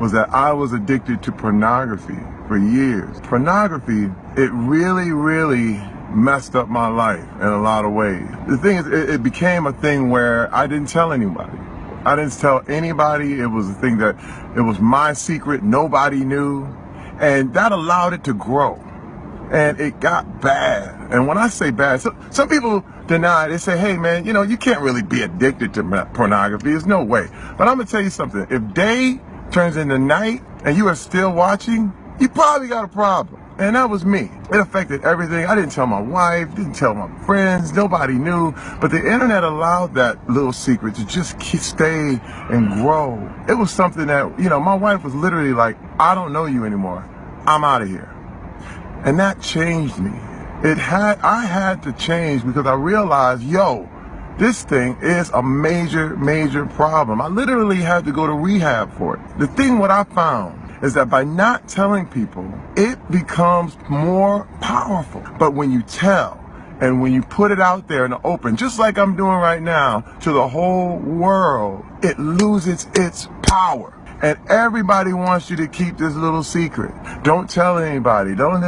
was that I was addicted to pornography for years. Pornography, it really messed up my life in a lot of ways. The thing is, it became a thing where I didn't tell anybody. I didn't tell anybody. It was a thing that, it was my secret, nobody knew. And that allowed it to grow. And it got bad. And when I say bad, some people deny, they say, hey man, you know, you can't really be addicted to pornography. There's no way. But I'm gonna tell you something. If day turns into night and you are still watching, you probably got a problem. And that was me. It affected everything. I didn't tell my wife, didn't tell my friends, nobody knew. But the internet allowed that little secret to just stay and grow. It was something that, you know, my wife was literally like, I don't know you anymore. I'm out of here. And that changed me. I had to change because I realized, yo, this thing is a major problem. I literally had to go to rehab for it. The thing what I found is that by not telling people, it becomes more powerful. But when you tell, and when you put it out there in the open, just like I'm doing right now, to the whole world, it loses its power. And everybody wants you to keep this little secret. Don't tell anybody. Don't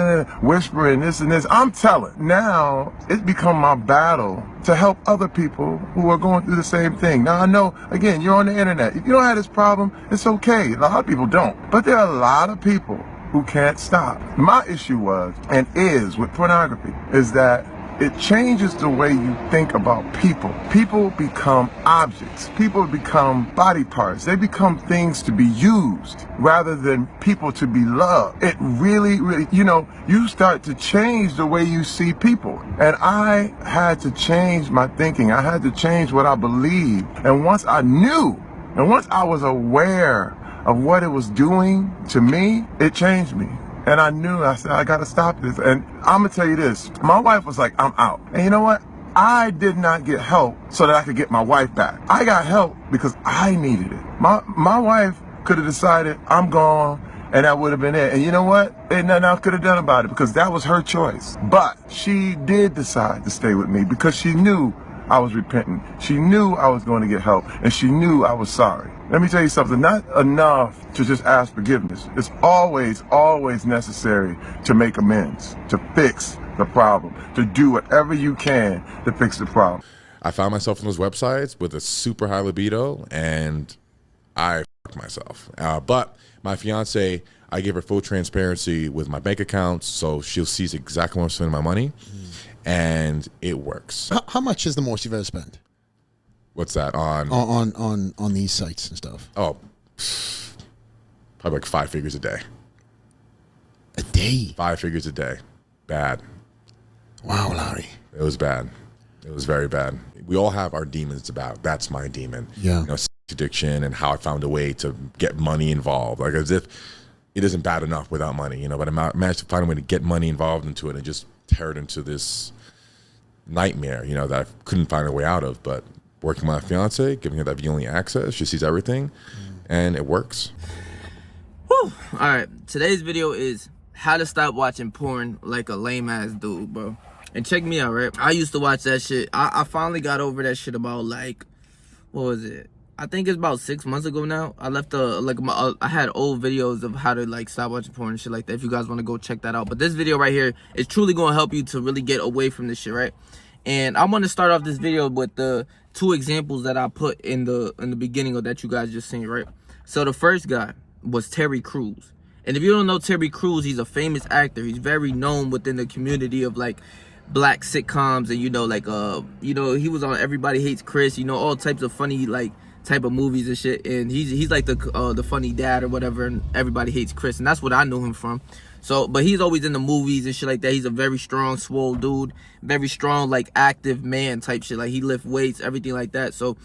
whisper in this and this. I'm telling. Now, it's become my battle to help other people who are going through the same thing. Now, I know, again, you're on the internet. If you don't have this problem, it's okay. A lot of people don't. But there are a lot of people who can't stop. My issue was, and is, with pornography, is that it changes the way you think about people. People become objects. People become body parts. They become things to be used rather than people to be loved. It really, you know, you start to change the way you see people. And I had to change my thinking. I had to change what I believed. And once I knew, and once I was aware of what it was doing to me, it changed me. And I knew, I said, I gotta stop this. And I'm gonna tell you this, my wife was like, I'm out. And you know what? I did not get help so that I could get my wife back. I got help because I needed it. My wife could have decided I'm gone and that would have been it. And you know what? Ain't nothing I could have done about it because that was her choice. But she did decide to stay with me because she knew I was repentant. She knew I was going to get help and she knew I was sorry. Let me tell you something, not enough to just ask forgiveness. It's always necessary to make amends, to fix the problem, to do whatever you can to fix the problem. I found myself on those websites with a super high libido and I fucked myself. But my fiance, I gave her full transparency with my bank accounts, so she'll see exactly where I'm spending my money, and it works. How much is the most you've ever spent? What's that on these sites and stuff? Oh, probably like 5 figures a day. A day? 5 figures a day. Bad. Wow, Larry. It was bad. It was very bad. We all have our demons about. That's my demon. Yeah. You know, sex addiction and how I found a way to get money involved. Like as if it isn't bad enough without money, you know, but I managed to find a way to get money involved into it and just tear it into this nightmare, you know, that I couldn't find a way out of. But working with my fiance, giving her that viewing access, she sees everything, and it works. Whew. All right, today's video is how to stop watching porn like a lame ass dude, bro. And check me out, right? I used to watch that shit. I finally got over that shit about like, what was it? I think it's about 6 months ago now. I left I had old videos of how to like stop watching porn and shit like that. If you guys want to go check that out. But this video right here is truly gonna help you to really get away from this shit, right? And I'm gonna start off this video with the 2 examples that I put in the beginning of that you guys just seen, right? So the first guy was Terry Crews. And if you don't know Terry Crews, he's a famous actor. He's very known within the community of like black sitcoms, and you know, like you know, he was on Everybody Hates Chris, you know, all types of funny like type of movies and shit. And he's like the funny dad or whatever, and Everybody Hates Chris, and that's what I knew him from. So, but he's always in the movies and shit like that. He's a very strong, swole dude, very strong, like active man type shit. Like he lift weights, everything like that. So,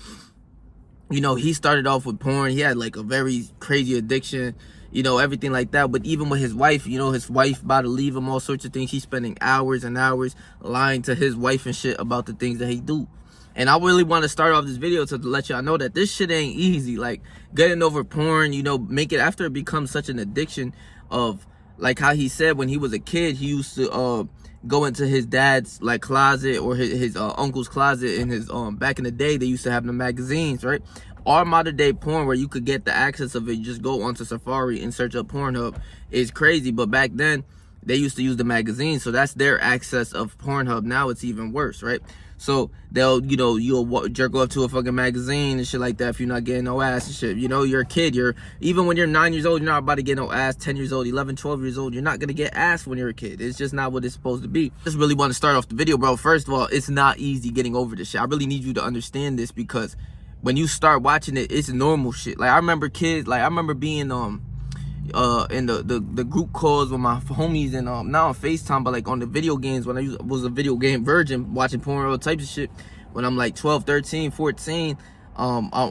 you know, he started off with porn. He had like a very crazy addiction, you know, everything like that. But even with his wife, you know, his wife about to leave him, all sorts of things. He's spending hours and hours lying to his wife and shit about the things that he do. And I really want to start off this video to let y'all know that this shit ain't easy. Like getting over porn, you know, make it after it becomes such an addiction of, like how he said when he was a kid, he used to go into his dad's like closet or his uncle's closet in his back in the day, they used to have the magazines, right? our modern day porn, where you could get the access of it, you just go onto Safari and search up Pornhub, is crazy. But back then, they used to use the magazine, so that's their access of Pornhub. Now it's even worse, right? So they'll, you'll jerk off to a fucking magazine and shit like that if you're not getting no ass and shit. You're a kid. Even when you're 9 years old, you're not about to get no ass. 10 years old, 11, 12 years old, you're not gonna get ass when you're a kid. It's just not what it's supposed to be. Just really want to start off the video, bro. First of all, it's not easy getting over this shit. I really need you to understand this, because when you start watching it, it's normal shit. Like, I remember kids, like I remember being in the group calls with my homies, and not on FaceTime, but like on the video games, when I was a video game virgin, watching porn, all types of shit. When I'm like 12, 13, 14,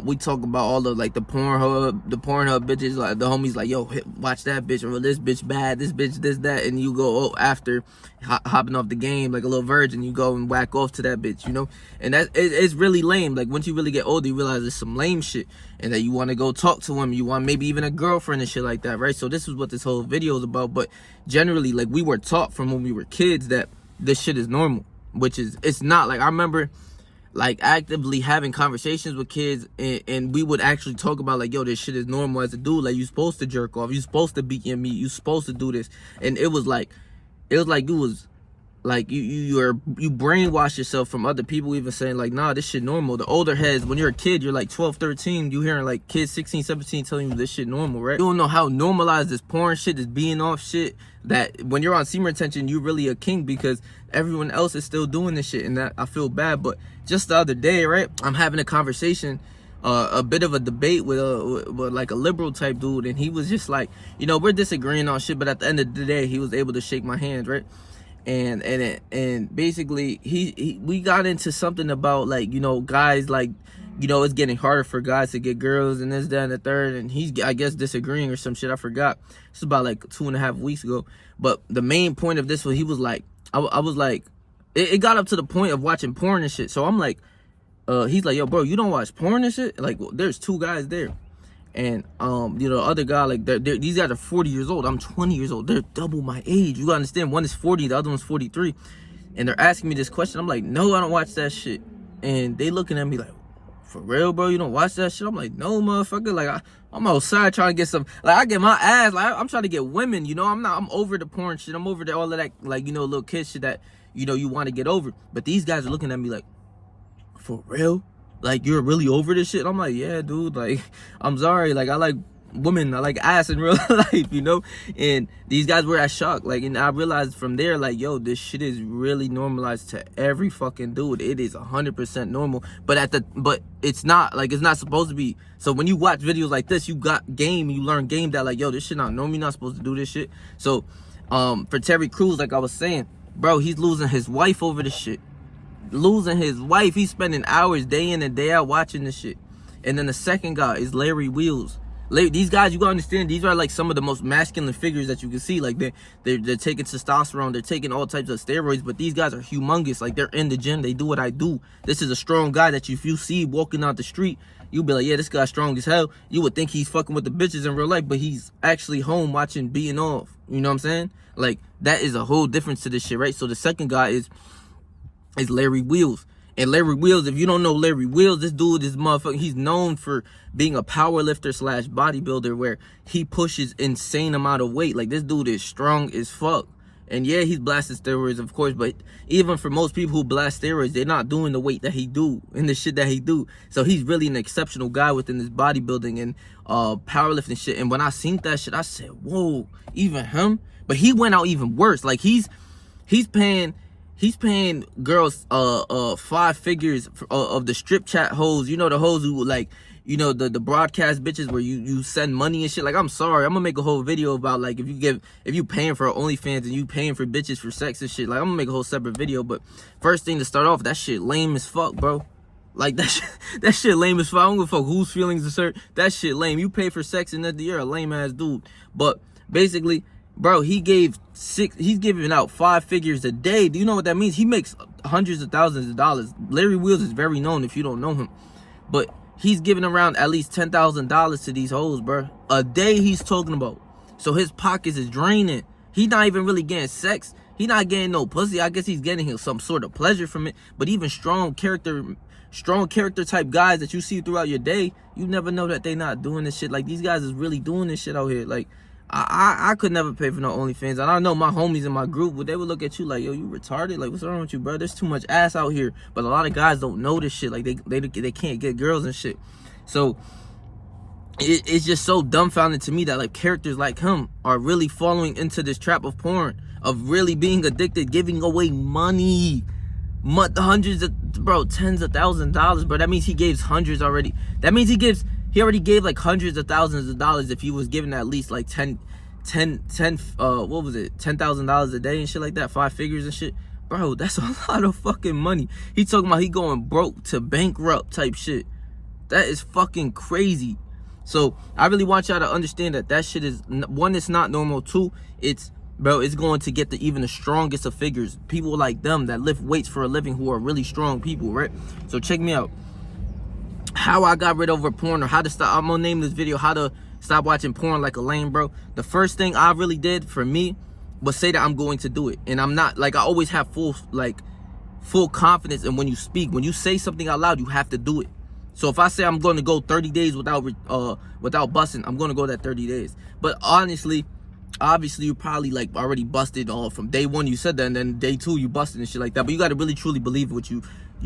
we talk about all the like the Pornhub bitches, like the homies like, yo, watch that bitch, or this bitch bad, this bitch this that, and you go after hopping off the game like a little virgin, you go and whack off to that bitch, and it's really lame. Like, once you really get older, you realize it's some lame shit, and that you want to go talk to him, you want maybe even a girlfriend and shit like that, right? So this is what this whole video is about. But generally, like, we were taught from when we were kids that this shit is normal, which is, it's not. Like, I remember like actively having conversations with kids, and we would actually talk about like, yo, this shit is normal as a dude. Like, you supposed to jerk off, you supposed to beat your meat, you supposed to do this. And it was like you brainwash yourself from other people even saying like, nah, this shit normal. The older heads, when you're a kid, you're like 12, 13, you hearing like kids 16, 17 telling you this shit normal, right? You don't know how normalized this porn shit, this being off shit, that when you're on semen retention, you're really a king, because everyone else is still doing this shit, and that I feel bad. But just the other day, right, I'm having a conversation, a bit of a debate with like a liberal type dude, and he was just like, we're disagreeing on shit, but at the end of the day, he was able to shake my hand, right? And basically we got into something about like, guys, like, it's getting harder for guys to get girls and this, that, and the third, and he's, I guess, disagreeing or some shit. I forgot. It's about like 2.5 weeks ago. But the main point of this was, he was like, I was like, it got up to the point of watching porn and shit. So I'm like, he's like, yo, bro, you don't watch porn and shit? Like, well, there's two guys there. And, the other guy, like, these guys are 40 years old. I'm 20 years old. They're double my age. You gotta understand, one is 40, the other one's 43. And they're asking me this question. I'm like, no, I don't watch that shit. And they looking at me like, for real, bro? You don't watch that shit? I'm like, no, motherfucker. Like, I'm outside trying to get some, like, I get my ass, like, I'm trying to get women, I'm over the porn shit. I'm over all of that, like, little kid shit that, you want to get over. But these guys are looking at me like, for real? Like, you're really over this shit? I'm like, yeah, dude, like, I'm sorry, like, I like women, I like ass in real life, and these guys were at shock, like, and I realized from there, like, yo, this shit is really normalized to every fucking dude. It is 100% normal, but it's not, like, it's not supposed to be. So when you watch videos like this, you got game, you learn game that, like, yo, this shit not normal, you're not supposed to do this shit. So for Terry Crews, like I was saying, bro, he's losing his wife over this shit. Losing his wife. He's spending hours day in and day out watching this shit. And then the second guy is Larry Wheels. These guys, you gotta understand, these are like some of the most masculine figures that you can see. Like, they're taking testosterone, they're taking all types of steroids, but these guys are humongous. Like, they're in the gym, they do what I do. This is a strong guy that if you see walking out the street, you'll be like, yeah, this guy's strong as hell. You would think he's fucking with the bitches in real life, but he's actually home watching beating off. You know what I'm saying? Like, that is a whole difference to this shit, right? So the second guy is Larry Wheels. And Larry Wheels, if you don't know Larry Wheels, this dude, this motherfucker, he's known for being a power lifter / bodybuilder, where he pushes insane amount of weight. Like, this dude is strong as fuck. And yeah, he's blasting steroids, of course, but even for most people who blast steroids, they're not doing the weight that he do and the shit that he do. So he's really an exceptional guy within this bodybuilding and powerlifting shit. And when I seen that shit, I said, whoa, even him? But he went out even worse. Like, he's paying girls 5 figures of the strip chat hoes. The hoes who, like, the broadcast bitches where you send money and shit. Like, I'm sorry, I'm gonna make a whole video about, like, if you paying for OnlyFans and you paying for bitches for sex and shit. Like, I'm gonna make a whole separate video. But first thing to start off, that shit lame as fuck, bro. Like, that shit lame as fuck. I don't give a fuck whose feelings is hurt. That shit lame. You pay for sex and then you're a lame ass dude. But basically, bro, he's giving out 5 figures a day. Do you know what that means? He makes hundreds of thousands of dollars. Larry Wheels is very known if you don't know him. But he's giving around at least $10,000 to these hoes, bro. A day he's talking about. So his pockets is draining. He's not even really getting sex. He's not getting no pussy. I guess he's getting some sort of pleasure from it. But even strong strong character type guys that you see throughout your day, you never know that they not doing this shit. Like, these guys is really doing this shit out here. Like, I could never pay for no OnlyFans. And I know my homies in my group, they would look at you like, yo, you retarded? Like, what's wrong with you, bro? There's too much ass out here. But a lot of guys don't know this shit. Like, they can't get girls and shit. So it's just so dumbfounding to me that like characters like him are really falling into this trap of porn, of really being addicted, giving away money, hundreds of, bro, tens of thousands of dollars, bro. That means he gives hundreds already. That means he already gave like hundreds of thousands of dollars if he was giving at least like 10 what was it, $10,000 a day and shit like that, 5 figures and shit. Bro, that's a lot of fucking money. He talking about he going broke to bankrupt type shit. That is fucking crazy. So I really want y'all to understand that shit is, one, it's not normal. Two, it's going to get even the strongest of figures, people like them that lift weights for a living, who are really strong people, right? So check me out. How I got rid of porn, or how to stop. I'm gonna name this video "How to Stop Watching Porn Like a Lame," bro. The first thing I really did for me was say that I'm going to do it, and I'm not, like, I always have full confidence. And when you speak, when you say something out loud, you have to do it. So if I say I'm going to go 30 days without busting, I'm going to go that 30 days. But honestly, obviously, you probably like already busted from day one. You said that, and then day 2 you busted and shit like that. But you got to really truly believe what you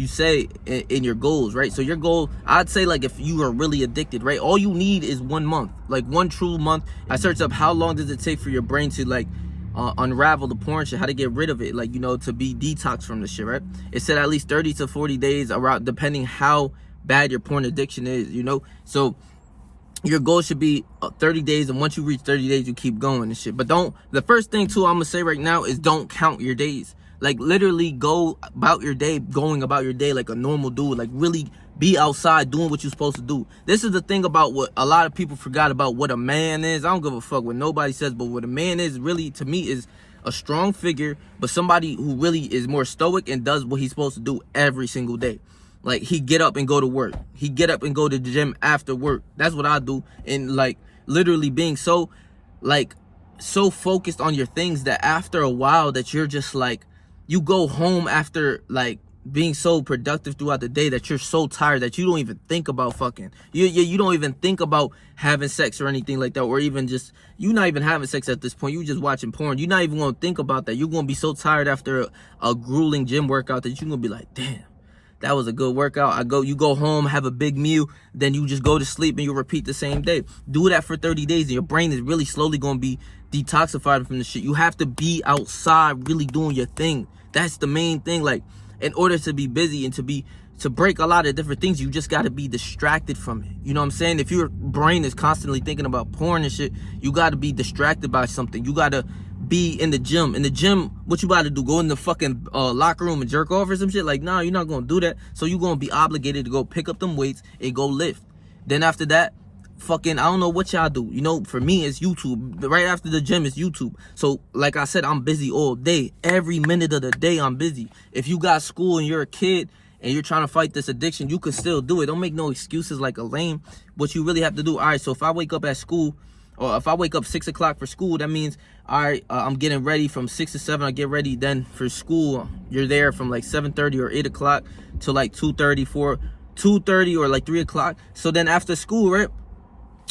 say in your goals, right? So your goal, I'd say, like, if you are really addicted, right, all you need is 1 month, like 1 true month. I searched up how long does it take for your brain to like unravel the porn shit, how to get rid of it, like, you know, to be detoxed from the shit, right? It said at least 30 to 40 days, around, depending how bad your porn addiction is, you know. So your goal should be 30 days, and once you reach 30 days, you keep going and shit. But the first thing too I'm gonna say right now is don't count your days. Like, literally go about your day, going about your day like a normal dude. Like, really be outside doing what you're supposed to do. This is the thing about what a lot of people forgot about what a man is. I don't give a fuck what nobody says, but what a man is really, to me, is a strong figure, but somebody who really is more stoic and does what he's supposed to do every single day. Like, he get up and go to work. He get up and go to the gym after work. That's what I do. And like, literally being so focused on your things that after a while that you're just like, you go home after like being so productive throughout the day that you're so tired that you don't even think about fucking. You don't even think about having sex or anything like that, or even just, you're not even having sex at this point. You just watching porn. You're not even gonna think about that. You're gonna be so tired after a grueling gym workout that you're gonna be like, damn, that was a good workout. You go home, have a big meal, then you just go to sleep and you repeat the same day. Do that for 30 days and your brain is really slowly going to be detoxified from the shit. You have to be outside really doing your thing. That's the main thing. Like, in order to be busy and to break a lot of different things, you just got to be distracted from it. You know what I'm saying? If your brain is constantly thinking about porn and shit, you got to be distracted by something. You got to be in the gym. In the gym, what you about to do? Go in the fucking locker room and jerk off or some shit? Like, nah, you're not gonna do that. So you're gonna be obligated to go pick up them weights and go lift. Then after that, fucking, I don't know what y'all do. You know, for me, it's YouTube. Right after the gym, it's YouTube. So like I said, I'm busy all day. Every minute of the day, I'm busy. If you got school and you're a kid and you're trying to fight this addiction, you can still do it. Don't make no excuses like a lame. What you really have to do, all right, so if I wake up at school, or if I wake up 6 o'clock for school, that means, all right, I'm getting ready from 6 to 7. I get ready then for school. You're there from like 7:30 or 8 o'clock to like 2:30 or like 3 o'clock. So then after school, right,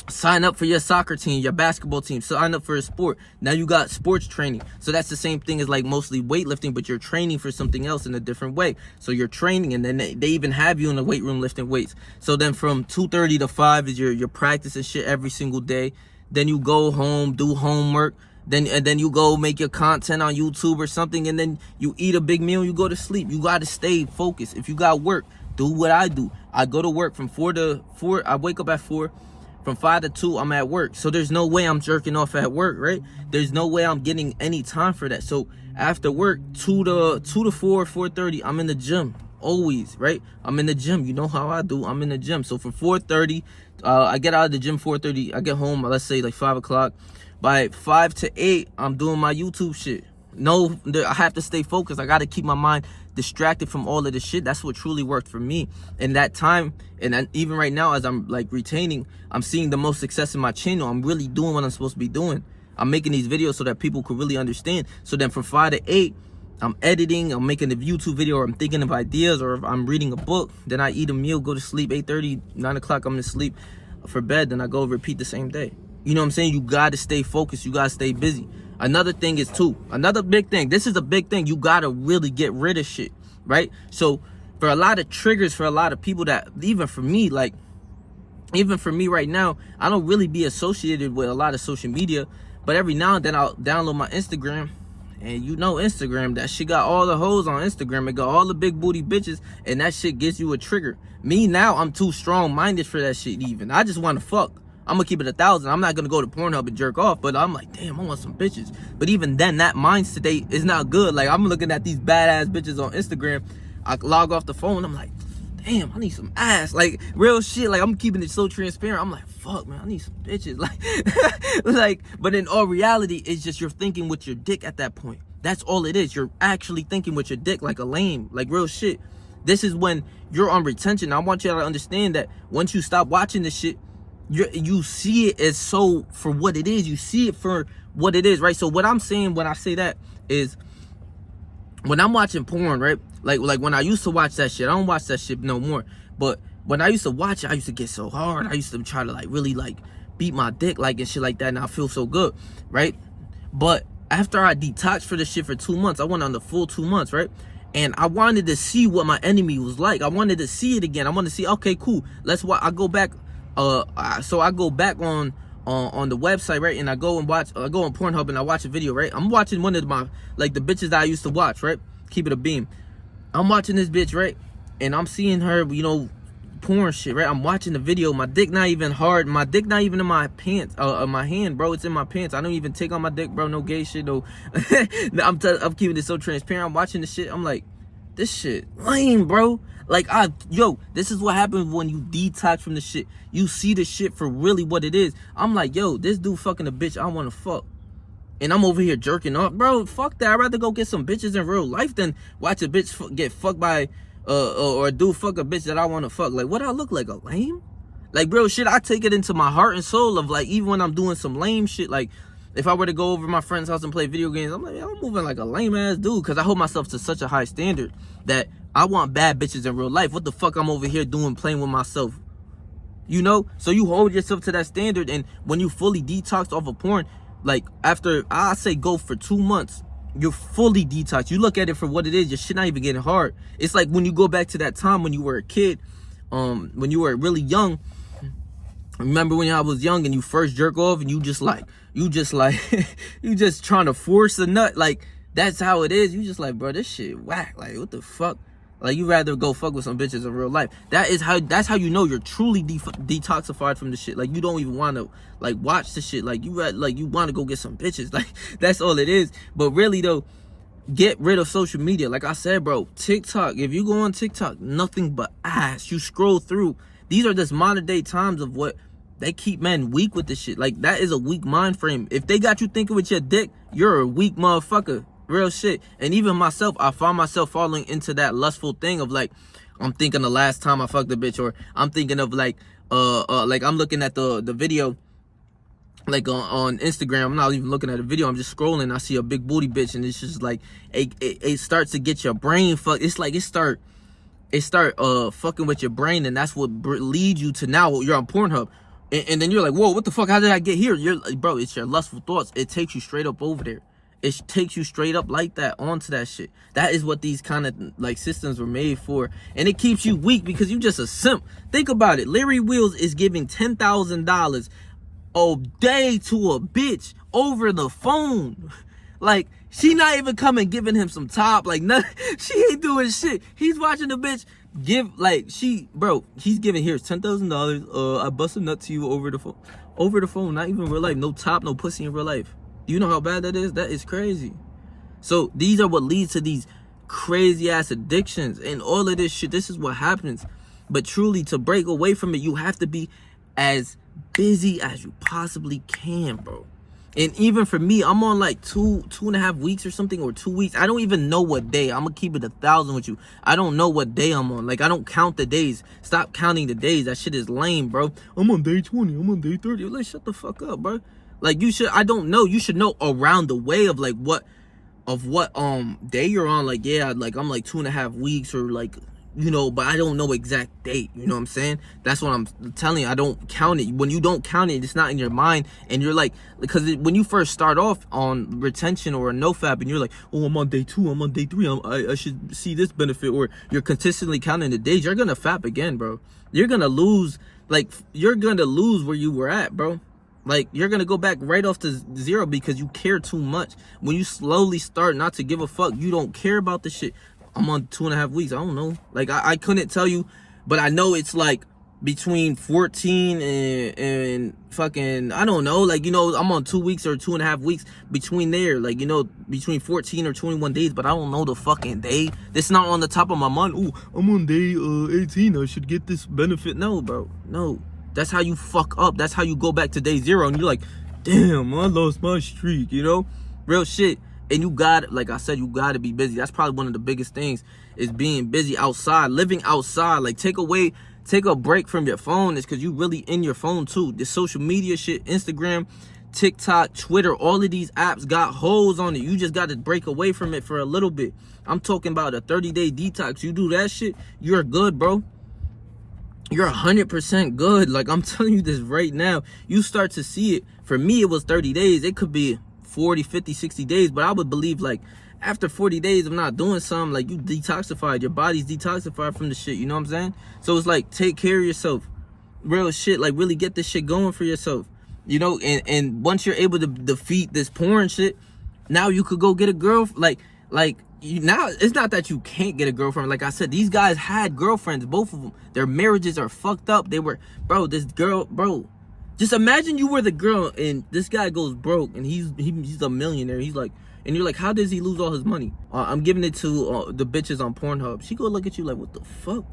sign up for your soccer team, your basketball team, sign up for a sport. Now you got sports training. So that's the same thing as like mostly weightlifting, but you're training for something else in a different way. So you're training, and then they even have you in the weight room lifting weights. So then from 2:30 to 5 is your practice and shit every single day. Then you go home, do homework, then you go make your content on YouTube or something, and then you eat a big meal, you go to sleep. You got to stay focused. If you got work, do what I do. I go to work from 4 to 4. I wake up at 4. From 5 to 2, I'm at work. So there's no way I'm jerking off at work, right? There's no way I'm getting any time for that. So after work, 2 to 4, 4:30, I'm in the gym. Always, right? I'm in the gym. You know how I do. I'm in the gym. So from 4:30, I get out of the gym 4:30. I get home, let's say like 5 o'clock. By 5 to 8, I'm doing my YouTube shit. No, I have to stay focused. I got to keep my mind distracted from all of this shit. That's what truly worked for me in that time. And then even right now, as I'm like retaining, I'm seeing the most success in my channel. I'm really doing what I'm supposed to be doing. I'm making these videos so that people could really understand. So then from 5 to 8, I'm editing, I'm making a YouTube video, or I'm thinking of ideas, or if I'm reading a book, then I eat a meal, go to sleep, 8:30, 9 o'clock, I'm to sleep for bed, then I go repeat the same day. You know what I'm saying? You gotta stay focused, you gotta stay busy. Another thing is too, another big thing, this is a big thing, you gotta really get rid of shit, right? So for a lot of triggers, for a lot of people that, even for me, like, even for me right now, I don't really be associated with a lot of social media, but every now and then I'll download my Instagram. And you know Instagram, that shit got all the hoes on Instagram. It got all the big booty bitches, and that shit gives you a trigger. Me now, I'm too strong-minded for that shit even. I just want to fuck. I'm going to keep it 1,000. I'm not going to go to Pornhub and jerk off, but I'm like, damn, I want some bitches. But even then, that mind state is not good. Like, I'm looking at these badass bitches on Instagram. I log off the phone, I'm like, damn, I need some ass. Like, real shit. Like, I'm keeping it so transparent. I'm like, fuck, man, I need some bitches. Like, but in all reality, it's just you're thinking with your dick at that point. That's all it is. You're actually thinking with your dick like a lame, like real shit. This is when you're on retention. I want you to understand that once you stop watching this shit, you see it as so for what it is. You see it for what it is, right? So what I'm saying when I say that is, when I'm watching porn, right? Like when I used to watch that shit, I don't watch that shit no more. But when I used to watch it, I used to get so hard. I used to try to like really like beat my dick like and shit like that, and I feel so good, right? But after I detoxed for this shit for 2 months, I went on the full 2 months, right? And I wanted to see what my enemy was like. I wanted to see it again. I wanted to see, okay, cool. Let's watch. I go back. So I go back on the website, right? And I go and watch. I go on Pornhub and I watch a video, right? I'm watching one of my, like, the bitches that I used to watch, right? Keep it a beam. I'm watching this bitch, right? And I'm seeing her, you know, porn shit, right? I'm watching the video. My dick not even hard. My dick not even in my pants, my hand, bro. It's in my pants. I don't even take on my dick, bro. No gay shit, no. I'm keeping it so transparent. I'm watching this shit. I'm like, this shit lame, bro. Like, this is what happens when you detox from the shit. You see the shit for really what it is. I'm like, yo, this dude fucking a bitch I want to fuck. And I'm over here jerking off. Bro, fuck that. I'd rather go get some bitches in real life than watch a bitch get fucked by, or a dude fuck a bitch that I want to fuck. Like, what I look like, a lame? Like, real shit, I take it into my heart and soul of, like, even when I'm doing some lame shit, like, if I were to go over to my friend's house and play video games, I'm like, I'm moving like a lame ass dude, because I hold myself to such a high standard that I want bad bitches in real life. What the fuck I'm over here doing playing with myself? You know? So you hold yourself to that standard, and when you fully detox off of porn, like, after, I say go for 2 months, you're fully detoxed. You look at it for what it is. Your shit not even getting hard. It's like when you go back to that time when you were a kid, when you were really young. Remember when I was young and you first jerk off and you just you just trying to force a nut. Like, that's how it is. You just like, bro, this shit whack. Like, what the fuck? Like, you rather go fuck with some bitches in real life. That's how you know you're truly detoxified from the shit. Like, you don't even want to, like, watch the shit. Like, you want to go get some bitches. Like, that's all it is. But really, though, get rid of social media. Like I said, bro, TikTok. If you go on TikTok, nothing but ass. You scroll through. These are just modern day times of what they keep men weak with this shit. Like, that is a weak mind frame. If they got you thinking with your dick, you're a weak motherfucker. Real shit. And even myself, I found myself falling into that lustful thing of, like, I'm thinking the last time I fucked a bitch, or I'm thinking of, like I'm looking at the video, like, on Instagram. I'm not even looking at a video. I'm just scrolling. I see a big booty bitch, and it's just like it starts to get your brain fucked. It's like it start fucking with your brain, and that's what leads you to now you're on Pornhub. And then you're like, whoa, what the fuck? How did I get here? You're like, bro, it's your lustful thoughts. It takes you straight up over there. It takes you straight up like that onto that shit. That is what these kind of, like, systems were made for. And it keeps you weak because you just a simp. Think about it. Larry Wheels is giving $10,000 a day to a bitch over the phone. Like, she not even coming giving him some top. Like, nothing. She ain't doing shit. He's watching the bitch give, like, he's giving, here's $10,000. I bust a nut to you over the phone. Over the phone, not even real life. No top, no pussy in real life. Do you know how bad that is? That is crazy. So these are what leads to these crazy ass addictions and all of this shit. This is what happens. But truly, to break away from it, you have to be as busy as you possibly can, bro. And even for me, I'm on like 2.5 weeks or something, or 2 weeks. I don't even know what day. I'm gonna keep it 1,000 with you. I don't know what day I'm on. Like, I don't count the days. Stop counting the days. That shit is lame, bro. I'm on day 20. I'm on day 30. Like, shut the fuck up, bro. Like, I don't know. You should know around the way of, like, what of what day you're on. Like, yeah, like I'm like 2.5 weeks or like, you know, but I don't know exact date. You know what I'm saying? That's what I'm telling you. I don't count it. When you don't count it, it's not in your mind, and you're like, because when you first start off on retention or a nofap, and you're like, oh, I'm on day 2, I'm on day 3, I should see this benefit, or you're consistently counting the days, you're gonna fap again, bro. You're gonna lose, like, you're gonna lose where you were at, bro. Like, you're gonna go back right off to 0 because you care too much. When you slowly start not to give a fuck, you don't care about the shit. I'm on 2.5 weeks. I don't know. Like, I couldn't tell you, but I know it's like between 14 and fucking, I don't know. Like, you know, I'm on 2 weeks or 2.5 weeks between there. Like, you know, between 14 or 21 days, but I don't know the fucking day. It's not on the top of my mind. Oh, I'm on day 18. I should get this benefit. No, bro. No. That's how you fuck up. That's how you go back to day 0 and you're like, damn, I lost my streak, you know? Real shit. And you got, like I said, you got to be busy. That's probably one of the biggest things, is being busy outside, living outside. Like, take a break from your phone. It's because you really in your phone too. The social media shit, Instagram, TikTok, Twitter, all of these apps got holes on it. You just got to break away from it for a little bit. I'm talking about a 30-day detox. You do that shit, you're good, bro. You're 100% good. Like, I'm telling you this right now. You start to see it. For me, it was 30 days. It could be 40, 50, 60 days, but I would believe, like, after 40 days of not doing something, like, you detoxified, your body's detoxified from the shit, you know what I'm saying? So it's like, take care of yourself, real shit, like, really get this shit going for yourself, you know? And once you're able to defeat this porn shit, now you could go get a girl, like you, now it's not that you can't get a girlfriend. Like I said, these guys had girlfriends, both of them. Their marriages are fucked up. They were, bro, this girl, bro, just imagine you were the girl and this guy goes broke and he's a millionaire. He's like, and you're like, how does he lose all his money? I'm giving it to the bitches on Pornhub. She go look at you like, what the fuck?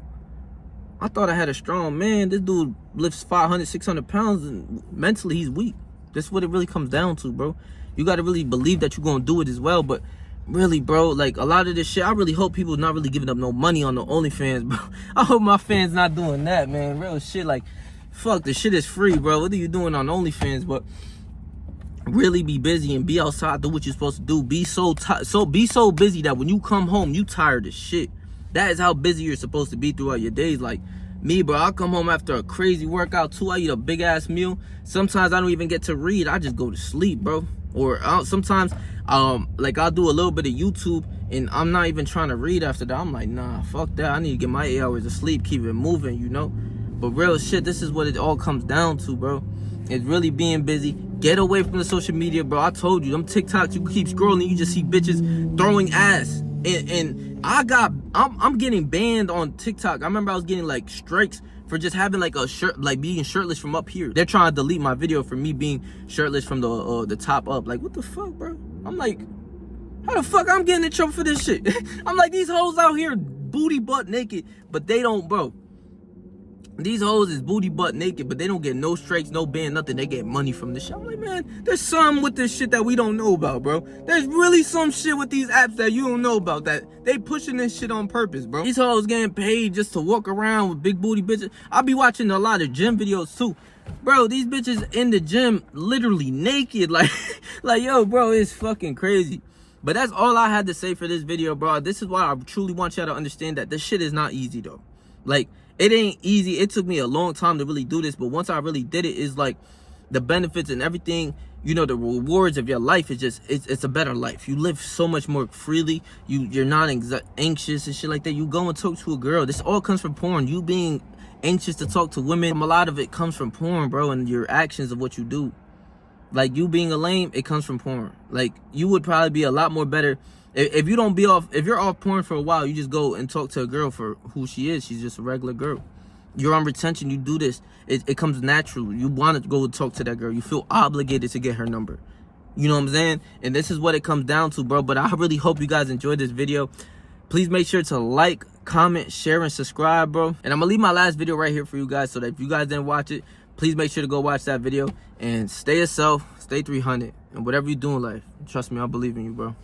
I thought I had a strong man. This dude lifts 500, 600 pounds and mentally he's weak. That's what it really comes down to, bro. You got to really believe that you're going to do it as well. But really, bro, like, a lot of this shit, I really hope people not really giving up no money on the OnlyFans, bro. I hope my fans not doing that, man. Real shit, like, fuck, the shit is free, bro. What are you doing on OnlyFans? But really be busy and be outside, do what you're supposed to do. Be so busy that when you come home, you tired as shit. That is how busy you're supposed to be throughout your days. Like me, bro, I come home after a crazy workout too. I eat a big ass meal. Sometimes I don't even get to read. I just go to sleep, bro. Or sometimes like, I'll do a little bit of YouTube and I'm not even trying to read after that. I'm like, nah, fuck that. I need to get my 8 hours of sleep, keep it moving, you know? But real shit, this is what it all comes down to, bro. It's really being busy. Get away from the social media, bro. I told you, them TikToks, you keep scrolling, you just see bitches throwing ass. And I'm getting banned on TikTok. I remember I was getting like strikes for just having like a shirt, like being shirtless from up here. They're trying to delete my video for me being shirtless from the top up. Like, what the fuck, bro? I'm like, how the fuck I'm getting in trouble for this shit? I'm like, these hoes out here booty butt naked, but they don't, bro. These hoes is booty butt naked, but they don't get no strikes, no ban, nothing. They get money from this shit. I'm like, man, there's something with this shit that we don't know about, bro. There's really some shit with these apps that you don't know about, that they pushing this shit on purpose, bro. These hoes getting paid just to walk around with big booty bitches. I'll be watching a lot of gym videos too. Bro, these bitches in the gym literally naked. Like, yo, bro, it's fucking crazy. But that's all I had to say for this video, bro. This is why I truly want y'all to understand that this shit is not easy, though. Like, it ain't easy. It took me a long time to really do this, but once I really did it, it's like the benefits and everything, you know, the rewards of your life is just, it's a better life. You live so much more freely. You're not anxious and shit like that. You go and talk to a girl. This all comes from porn. You being anxious to talk to women, a lot of it comes from porn, bro, and your actions of what you do. Like, you being a lame, it comes from porn. Like, you would probably be a lot more better if you don't be off, if you're off porn for a while, you just go and talk to a girl for who she is. She's just a regular girl. You're on retention, you do this. It comes natural. You want to go talk to that girl. You feel obligated to get her number. You know what I'm saying? And this is what it comes down to, bro. But I really hope you guys enjoyed this video. Please make sure to like, comment, share, and subscribe, bro. And I'm going to leave my last video right here for you guys, so that if you guys didn't watch it, please make sure to go watch that video. And stay yourself, stay 300. And whatever you do in life, trust me, I believe in you, bro.